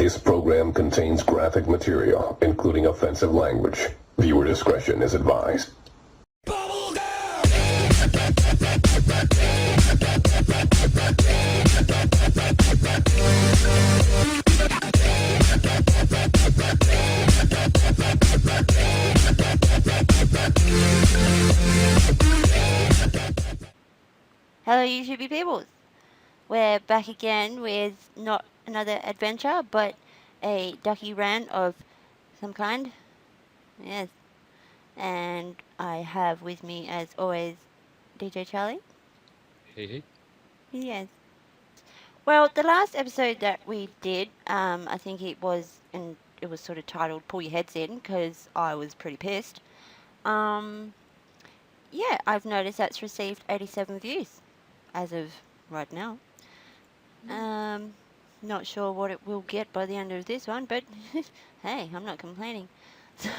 This program contains graphic material, including offensive language. Viewer discretion is advised. Hello YouTube peoples, we're back again with not another adventure but a Ducky rant of some kind, yes, and I have with me as always DJ Charlie. Hey. Yes. Well, the last episode that we did, I think it was sort of titled Pull Your Heads In because I was pretty pissed. Yeah, I've noticed that's received 87 views as of right now. Not sure what it will get by the end of this one, but hey, I'm not complaining. So,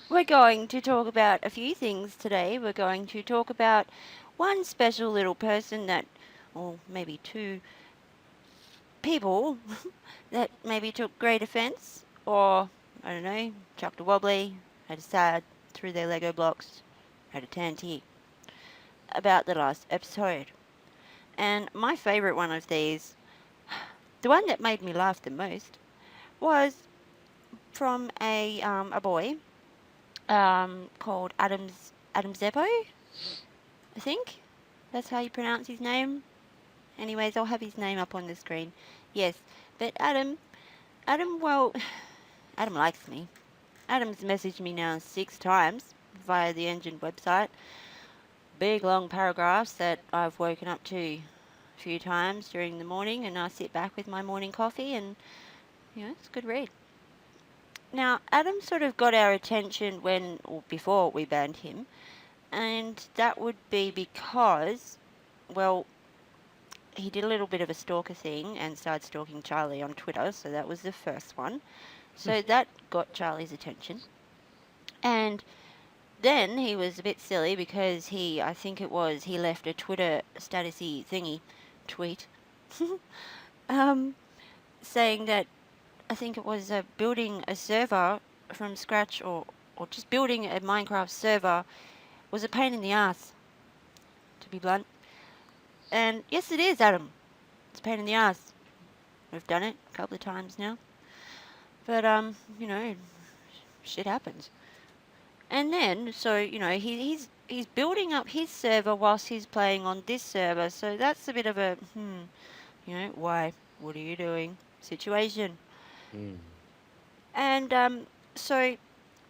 we're going to talk about a few things today. We're going to talk about one special little person that, or maybe two people that maybe took great offense, or, I don't know, chucked a wobbly, had a sad, threw their Lego blocks, had a tanty, about the last episode. And my favourite one of these, the one that made me laugh the most, was from a boy called Adamsepo, I think. That's how you pronounce his name. Anyways, I'll have his name up on the screen. Yes, but Adam likes me. Adam's messaged me now 6 times via the Engine website. Big long paragraphs that I've woken up to a few times during the morning, and I sit back with my morning coffee and, it's a good read. Now, Adam sort of got our attention before we banned him, and that would be because, well, he did a little bit of a stalker thing and started stalking Charlie on Twitter, so that was the first one. So that got Charlie's attention. And then he was a bit silly because he left a Twitter statusy thingy tweet saying that I think it was building a server from scratch or just building a Minecraft server was a pain in the ass, to be blunt. And yes, it is, Adam. It's a pain in the ass. We've done it a couple of times now. But, shit happens. And then, so, he's building up his server whilst he's playing on this server. So that's a bit of a, why? What are you doing? Situation. And, so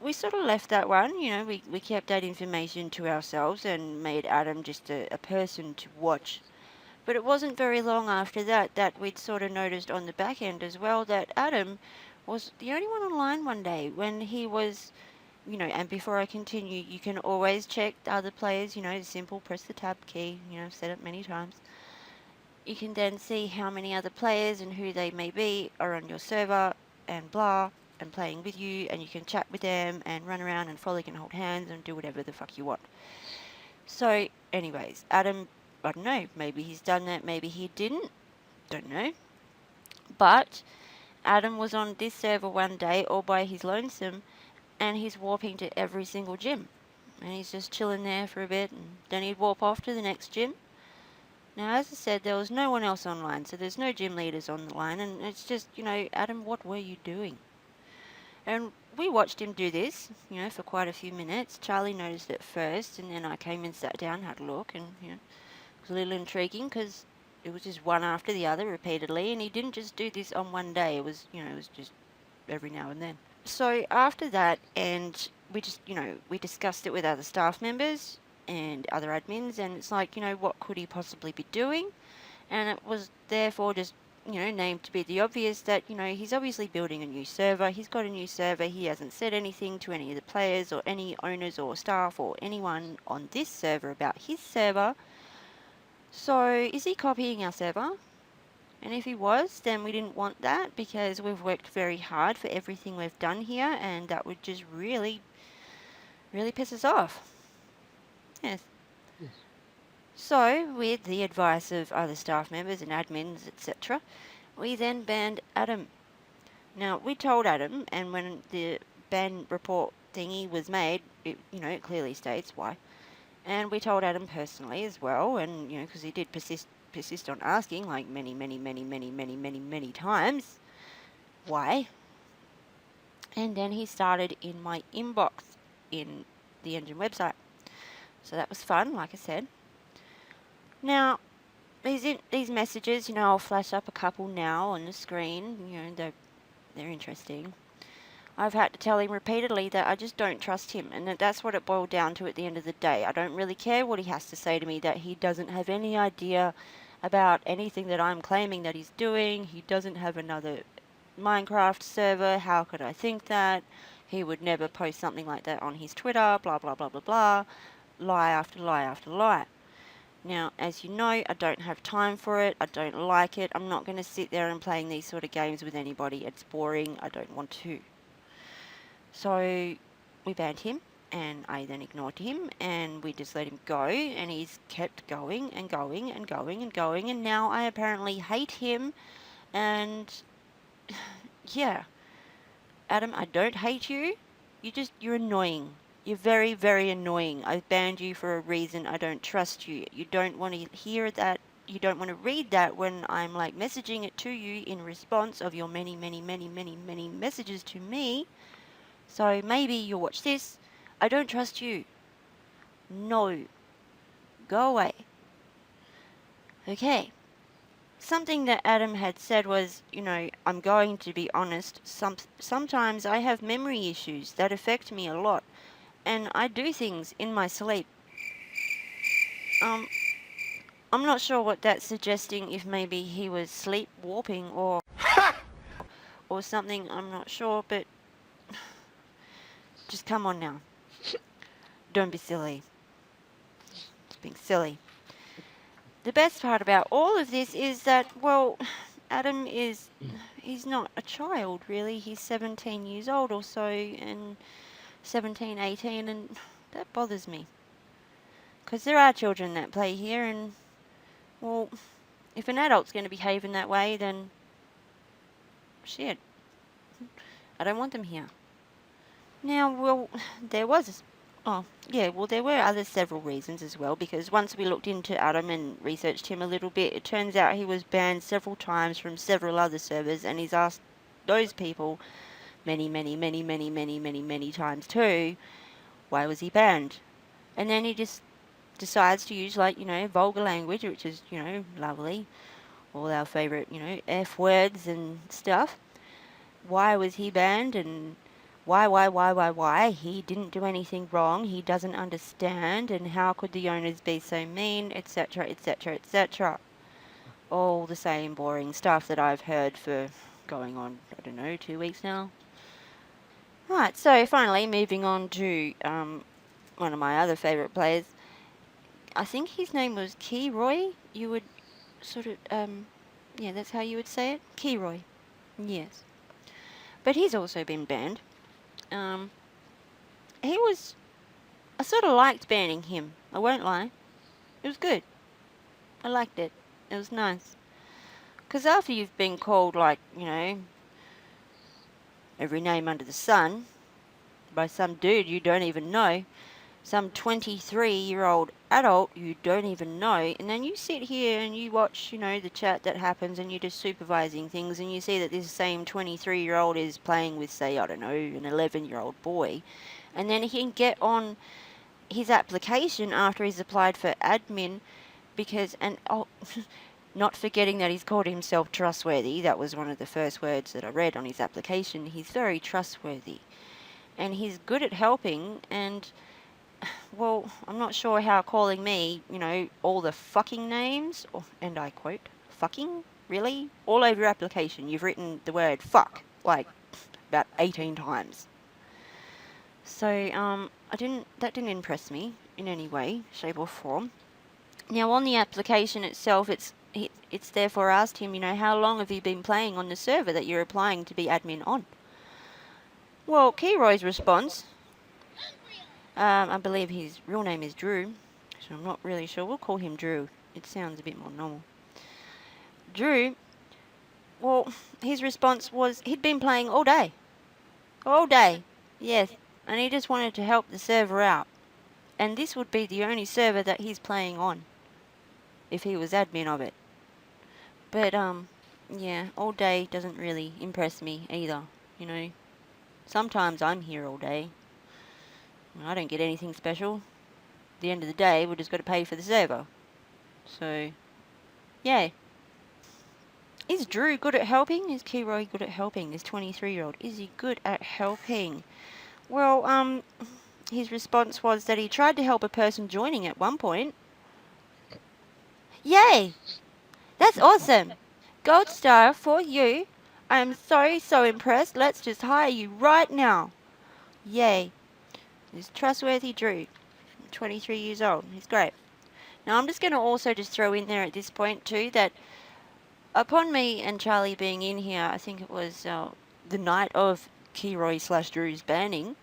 we sort of left that one, we kept that information to ourselves and made Adam just a person to watch. But it wasn't very long after that we'd sort of noticed on the back end as well that Adam was the only one online one day when he was, and before I continue, you can always check the other players, simple, press the tab key, said it many times. You can then see how many other players and who they may be are on your server and blah, and playing with you, and you can chat with them and run around and frolic and hold hands and do whatever the fuck you want. So, anyways, Adam, I don't know, maybe he's done that, maybe he didn't, don't know. But Adam was on this server one day all by his lonesome, and he's warping to every single gym. And he's just chilling there for a bit, and then he'd warp off to the next gym. Now, as I said, there was no one else online, so there's no gym leaders on the line, and it's just, Adam, what were you doing? And we watched him do this, for quite a few minutes. Charlie noticed it first, and then I came and sat down, had a look, and, it was a little intriguing because it was just one after the other repeatedly, and he didn't just do this on one day. It was, it was just every now and then. So after that, and we just, we discussed it with other staff members and other admins, and it's like, what could he possibly be doing? And it was therefore just, named to be the obvious that, he's obviously building a new server. He's got a new server. He hasn't said anything to any of the players or any owners or staff or anyone on this server about his server. So is he copying our server? And if he was, then we didn't want that because we've worked very hard for everything we've done here, and that would just really, really piss us off. Yes. So, with the advice of other staff members and admins, etc., we then banned Adam. Now, we told Adam, and when the ban report thingy was made, it clearly states why. And we told Adam personally as well, and, because he did persist on asking, like, many times, why. And then he started in my inbox in the engine website. So that was fun, like I said. Now, these messages, I'll flash up a couple now on the screen. They're interesting. I've had to tell him repeatedly that I just don't trust him, and that's what it boiled down to at the end of the day. I don't really care what he has to say to me, that he doesn't have any idea about anything that I'm claiming that he's doing. He doesn't have another Minecraft server. How could I think that? He would never post something like that on his Twitter, blah, blah, blah, blah, blah. Lie after lie after lie. Now, as you know, I don't have time for it. I don't like it. I'm not going to sit there and playing these sort of games with anybody. It's boring. I don't want to. So we banned him, and I then ignored him, and we just let him go, and he's kept going and going and going and going, and now I apparently hate him, and yeah. Adam, I don't hate you. You're annoying. You're very, very annoying. I've banned you for a reason. I don't trust you. You don't want to hear that. You don't want to read that when I'm like messaging it to you in response of your many messages to me. So maybe you'll watch this. I don't trust you. No. Go away. Okay. Something that Adam had said was, I'm going to be honest, sometimes I have memory issues that affect me a lot, and I do things in my sleep. I'm not sure what that's suggesting, if maybe he was sleepwalking or something, I'm not sure, but just come on now. Don't be silly. It's being silly. The best part about all of this is that, well, Adam he's not a child, really. He's 17 years old or so, and 17, 18, and that bothers me. Because there are children that play here, and, well, if an adult's going to behave in that way, then shit. I don't want them here. Now, well, there were other several reasons as well, because once we looked into Adam and researched him a little bit, it turns out he was banned several times from several other servers, and he's asked those people many times too, why was he banned? And then he just decides to use, like, vulgar language, which is, lovely, all our favourite, F words and stuff. Why was he banned, and why? He didn't do anything wrong. He doesn't understand, and how could the owners be so mean, etc., etc., etc. All the same boring stuff that I've heard for going on, 2 weeks now. Right, so finally moving on to one of my other favourite players. I think his name was Keyroye. You would sort of, that's how you would say it? Keyroye. Yes. But he's also been banned. I sort of liked banning him, I won't lie. It was good. I liked it. It was nice. Because after you've been called, like, every name under the sun by some dude you don't even know, some 23-year-old adult you don't even know, and then you sit here and you watch, the chat that happens, and you're just supervising things, and you see that this same 23-year-old is playing with, say, an 11-year-old boy, and then he can get on his application after he's applied for admin not forgetting that he's called himself trustworthy. That was one of the first words that I read on his application. He's very trustworthy, and he's good at helping, and, well, I'm not sure how calling me, all the fucking names, and I quote, fucking? Really? All over your application you've written the word fuck, like, about 18 times. So, that didn't impress me in any way, shape or form. Now, on the application itself, it's therefore asked him, how long have you been playing on the server that you're applying to be admin on? Well, Keyroye's response, I believe his real name is Drew, so I'm not really sure. We'll call him Drew. It sounds a bit more normal. Drew, well, his response was he'd been playing all day. All day, yes, and he just wanted to help the server out. And this would be the only server that he's playing on, if he was admin of it. But, yeah, all day doesn't really impress me either, you know. Sometimes I'm here all day. I don't get anything special. At the end of the day, we've just got to pay for the server. So, yay. Is Drew good at helping? Is Keyroye good at helping? This 23-year-old, is he good at helping? Well, his response was that he tried to help a person joining at one point. Yay! That's awesome! Gold star for you. I am so impressed. Let's just hire you right now. Yay. This trustworthy Drew, 23 years old. He's great. Now I'm just going to also just throw in there at this point too that upon me and Charlie being in here, I think it was the night of Keyroye/Drew's banning,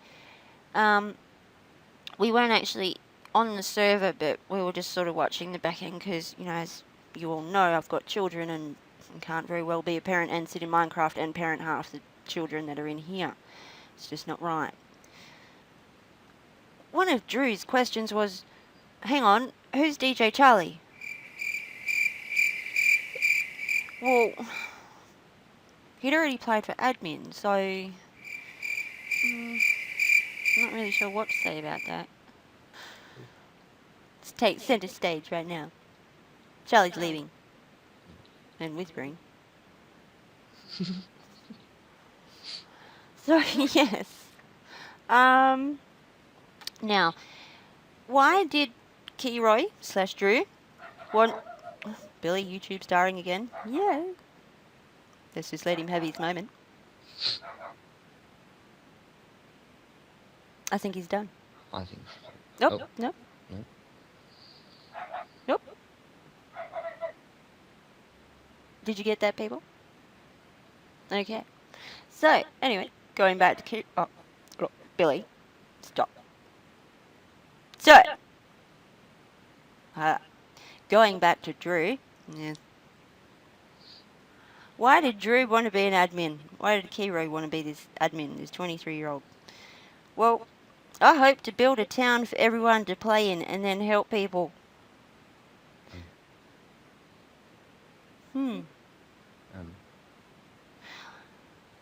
we weren't actually on the server, but we were just sort of watching the back end because, you know, as you all know, I've got children and can't very well be a parent and sit in Minecraft and parent half the children that are in here. It's just not right. One of Drew's questions was, hang on, who's DJ Charlie? Well, he'd already played for admin, so I'm not really sure what to say about that. Let's take centre stage right now. Charlie's leaving. And whispering. So, yes. Now, why did Keyroye/Drew want... Billy, YouTube starring again? Yeah. Let's just let him have his moment. I think he's done. I think. Nope. Nope. No. Nope. Did you get that, people? Okay. So, anyway, going back to Billy, stop. So, going back to Drew. Yeah. Why did Drew want to be an admin? Why did Keyroye want to be this admin, this 23-year-old? Well, I hope to build a town for everyone to play in and then help people.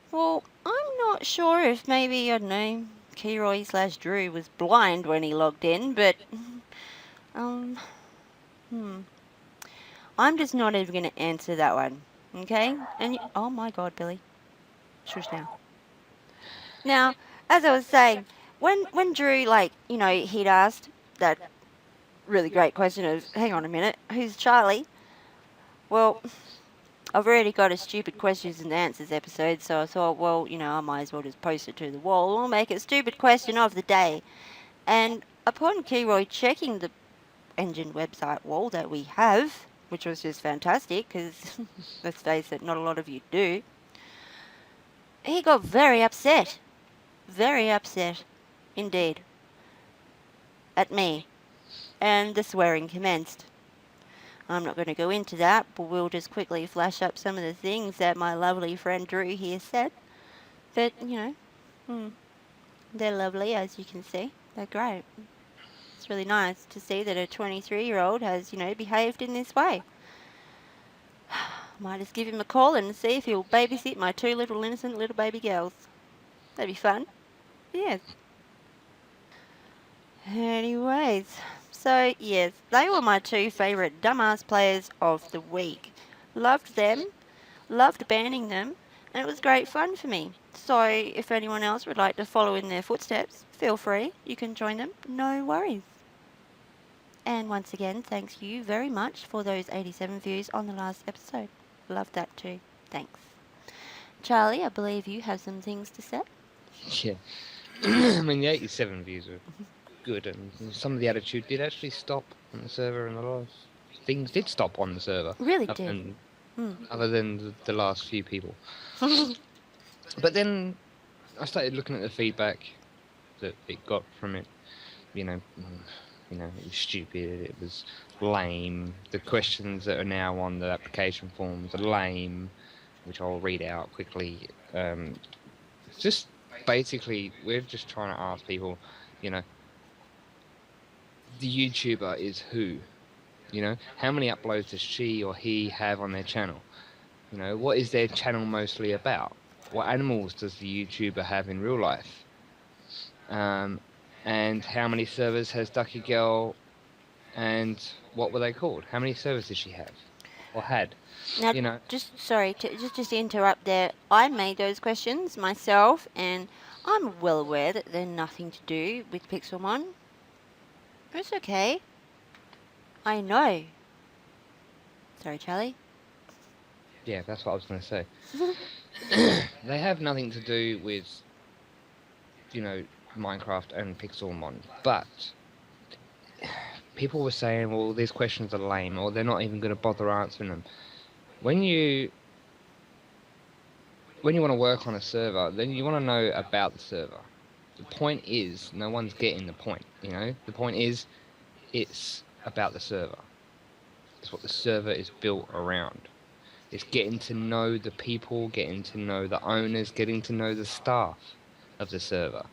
Well, I'm not sure if maybe, I don't know, Keyroye/Drew was blind when he logged in, but, I'm just not even going to answer that one, okay? And oh my God, Billy. Shush now. Now, as I was saying, when Drew, like, you know, he'd asked that really great question of, hang on a minute, who's Charlie? Well, I've already got a stupid questions and answers episode, so I thought, well, you know, I might as well just post it to the wall. We'll make it stupid question of the day. And upon Keyroye checking the engine website wall that we have, which was just fantastic, because let's face it, not a lot of you do, he got very upset. Very upset, indeed, at me. And the swearing commenced. I'm not going to go into that, but we'll just quickly flash up some of the things that my lovely friend Drew here said. But, you know, they're lovely, as you can see. They're great. It's really nice to see that a 23-year-old has, you know, behaved in this way. Might just give him a call and see if he'll babysit my two little innocent little baby girls. That'd be fun. Yes. Anyways, so yes, they were my two favourite dumbass players of the week. Loved them, loved banning them, and it was great fun for me. So if anyone else would like to follow in their footsteps, feel free. You can join them, no worries. And once again, thanks you very much for those 87 views on the last episode. Loved that too. Thanks. Charlie, I believe you have some things to say. Yeah. I mean, the 87 views were good, and some of the attitude did actually stop on the server, and a lot of things did stop on the server. Really did. Other than the last few people. But then I started looking at the feedback that it got from it. You know, You know, it was stupid, it was lame. The questions that are now on the application forms are lame, which I'll read out quickly. Just basically, we're just trying to ask people, you know, the YouTuber is who? You know, how many uploads does she or he have on their channel? You know, what is their channel mostly about? What animals does the YouTuber have in real life? And how many servers has DuckyGirl, and what were they called? How many servers did she have? Or had? Now, You know, just to interrupt there. I made those questions myself, and I'm well aware that they're nothing to do with Pixelmon. It's okay. I know. Sorry, Charlie. yeah, that's what I was going to say. They have nothing to do with, you know, Minecraft and Pixelmon, but people were saying, well, these questions are lame, or they're not even going to bother answering them. When you want to work on a server, then you want to know about the server. The point is, no one's getting the point, you know? The point is, it's about the server. It's what the server is built around. It's getting to know the people, getting to know the owners, getting to know the staff of the server.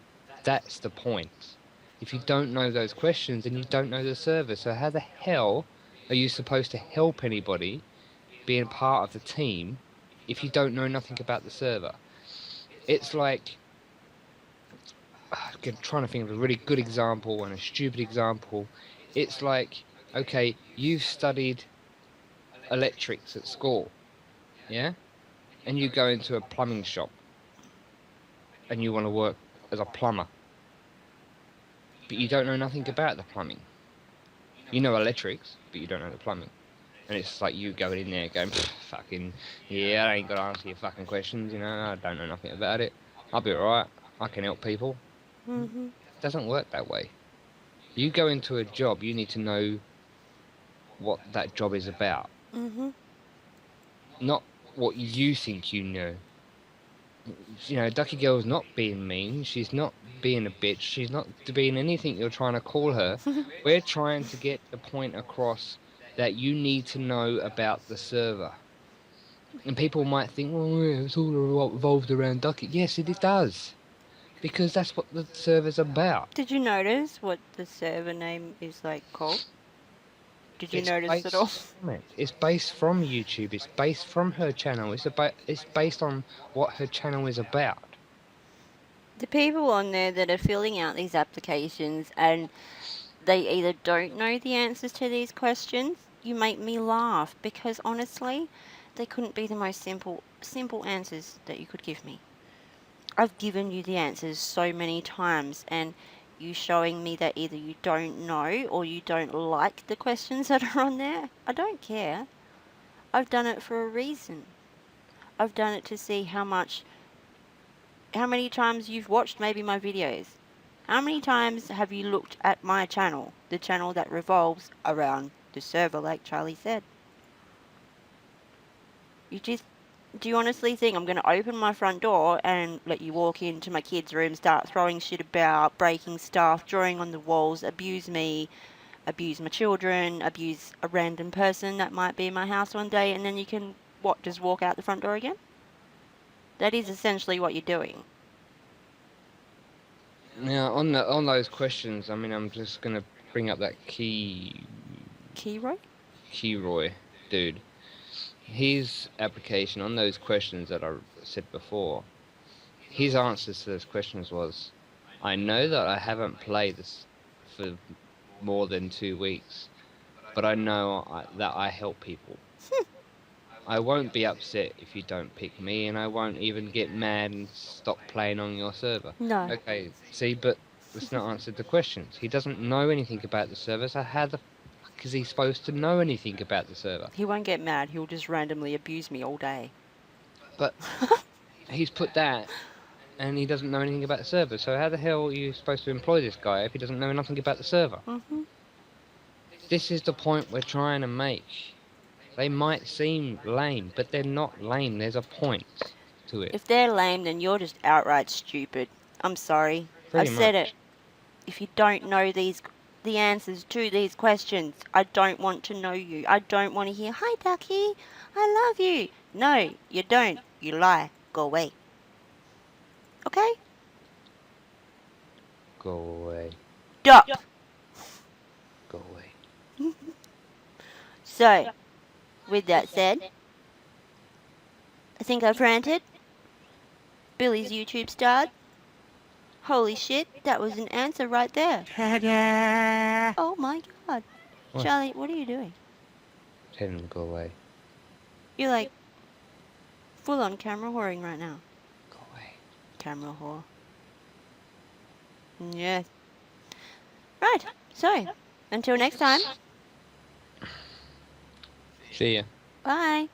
That's the point. If you don't know those questions, then you don't know the server. So how the hell are you supposed to help anybody being part of the team if you don't know nothing about the server? It's like, I'm trying to think of a really good example and a stupid example. It's like, okay, you've studied electrics at school, yeah? And you go into a plumbing shop and you want to work as a plumber, but you don't know nothing about the plumbing. You know electrics, but you don't know the plumbing. And it's like you going in there going, fucking, yeah, I ain't got to answer your fucking questions, you know, I don't know nothing about it. I'll be alright, I can help people. Mm-hmm. It doesn't work that way. You go into a job, you need to know what that job is about. Mm-hmm. Not what you think you know. You know, DuckyGirl's not being mean, she's not being a bitch, she's not being anything you're trying to call her. We're trying to get the point across that you need to know about the server. And people might think, well, yeah, it's all revolved around Ducky. Yes, it does. Because that's what the server's about. Did you notice what the server name is like called? Did you notice at all? From it. It's based from YouTube. It's based from her channel. It's based on what her channel is about. The people on there that are filling out these applications and they either don't know the answers to these questions, you make me laugh because honestly, they couldn't be the most simple answers that you could give me. I've given you the answers so many times, and you showing me that either you don't know or you don't like the questions that are on there. I don't care. I've done it for a reason. I've done it to see how many times you've watched maybe my videos. How many times have you looked at my channel, the channel that revolves around the server, like Charlie said? Do you honestly think I'm going to open my front door and let you walk into my kids' room, start throwing shit about, breaking stuff, drawing on the walls, abuse me, abuse my children, abuse a random person that might be in my house one day, and then you can, just walk out the front door again? That is essentially what you're doing. Now, on those questions, I mean, I'm just going to bring up that Keyroye dude. His application on those questions that I said before, his answers to those questions was, I know that I haven't played this for more than 2 weeks, but I know that I help people. I won't be upset if you don't pick me, and I won't even get mad and stop playing on your server. No. Okay, see, but it's not answered the questions. He doesn't know anything about the server, so how the fuck is he supposed to know anything about the server? He won't get mad. He'll just randomly abuse me all day. But he's put that, and he doesn't know anything about the server, so how the hell are you supposed to employ this guy if he doesn't know nothing about the server? Mm-hmm. This is the point we're trying to make. They might seem lame, but they're not lame. There's a point to it. If they're lame, then you're just outright stupid. I'm sorry. Pretty I've said much. it. If you don't know these the answers to these questions. I don't want to know you. I don't want to hear, "Hi, Ducky, I love you." No, you don't. You lie. Go away. Okay? Go away. Stop. Go away. So, with that said, I think I've ranted. Billy's YouTube starred. Holy shit, that was an answer right there. Oh my god. What? Charlie, what are you doing? Tell him to go away. You're like full on camera whoring right now. Go away. Camera whore. Yes. Right, so, until next time, See ya. bye.